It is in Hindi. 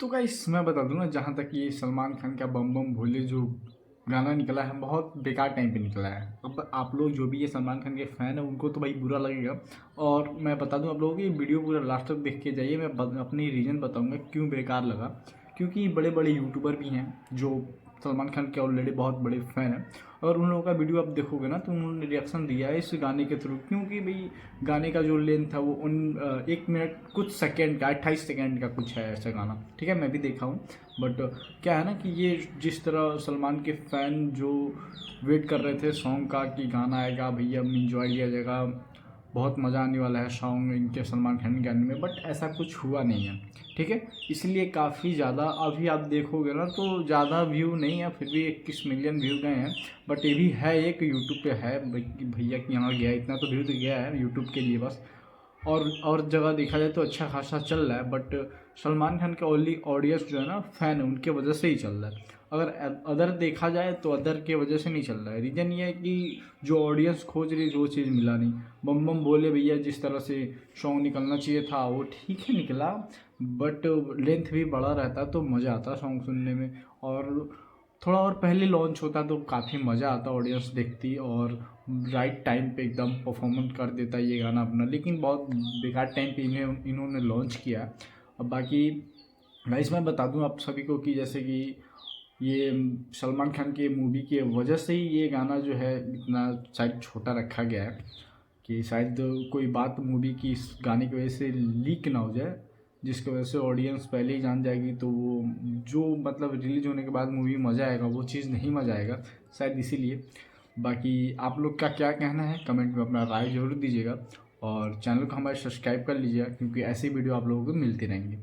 तो गाइस मैं बता दूं ना, जहाँ तक ये सलमान खान का बम बम भोले जो गाना निकला है, बहुत बेकार टाइम पे निकला है। अब आप लोग जो भी ये सलमान खान के फ़ैन है उनको तो भाई बुरा लगेगा। और मैं बता दूं आप लोगों की वीडियो पूरा लास्ट तक देख के जाइए। मैं अपनी रीज़न बताऊंगा क्यों बेकार लगा। क्योंकि बड़े बड़े यूट्यूबर भी हैं जो सलमान खान के ऑलरेडी बहुत बड़े फ़ैन हैं, और उन लोगों का वीडियो आप देखोगे ना तो उन्होंने रिएक्शन दिया है इस गाने के थ्रू। क्योंकि भाई गाने का जो लेंथ था वो 1 मिनट कुछ सेकेंड का, 28 सेकेंड का कुछ है ऐसा गाना। ठीक है, मैं भी देखा हूँ। बट क्या है ना कि ये जिस तरह सलमान के फ़ैन जो वेट कर रहे थे सॉन्ग का कि गाना आएगा भैया इंजॉय किया जाएगा, बहुत मज़ा आने वाला है सॉन्ग इनके सलमान खान के गाने में, बट ऐसा कुछ हुआ नहीं है। ठीक है, इसलिए काफ़ी ज़्यादा अभी आप देखोगे ना तो ज़्यादा व्यू नहीं है, फिर भी 21 मिलियन व्यू गए हैं। बट ये भी है, एक यूट्यूब पे है भैया कि यहाँ गया, इतना तो व्यू तो गया है यूट्यूब के लिए बस। और जगह देखा जाए तो अच्छा खासा चल रहा है। बट सलमान खान का ओनली ऑडियंस जो है ना फ़ैन है, उनके वजह से ही चल रहा है। अगर अदर देखा जाए तो अदर के वजह से नहीं चल रहा है। रीज़न ये है कि जो ऑडियंस खोज रही वो चीज़ मिला नहीं। बम बम बोले भैया जिस तरह से सॉन्ग निकलना चाहिए था वो ठीक है निकला, बट लेंथ भी बड़ा रहता तो मज़ा आता सॉन्ग सुनने में। और थोड़ा और पहले लॉन्च होता तो काफ़ी मज़ा आता, ऑडियंस देखती और राइट टाइम पे एकदम परफॉर्मेंस कर देता ये गाना अपना। लेकिन बहुत बेकार टाइम पे इन्होंने लॉन्च किया। अब बाकी गाइस मैं बता दूं आप सभी को कि जैसे कि ये सलमान खान के मूवी की वजह से ही ये गाना जो है इतना शायद छोटा रखा गया है कि शायद कोई बात मूवी की इस गाने की वजह से लीक ना हो जाए, जिसकी वजह से ऑडियंस पहले ही जान जाएगी। तो वो जो मतलब रिलीज होने के बाद मूवी मज़ा आएगा वो चीज़ नहीं मज़ा आएगा शायद, इसीलिए। बाकी आप लोग का क्या कहना है कमेंट में अपना राय ज़रूर दीजिएगा, और चैनल को हमारे सब्सक्राइब कर लीजिएगा क्योंकि ऐसी वीडियो आप लोगों को मिलती रहेंगी।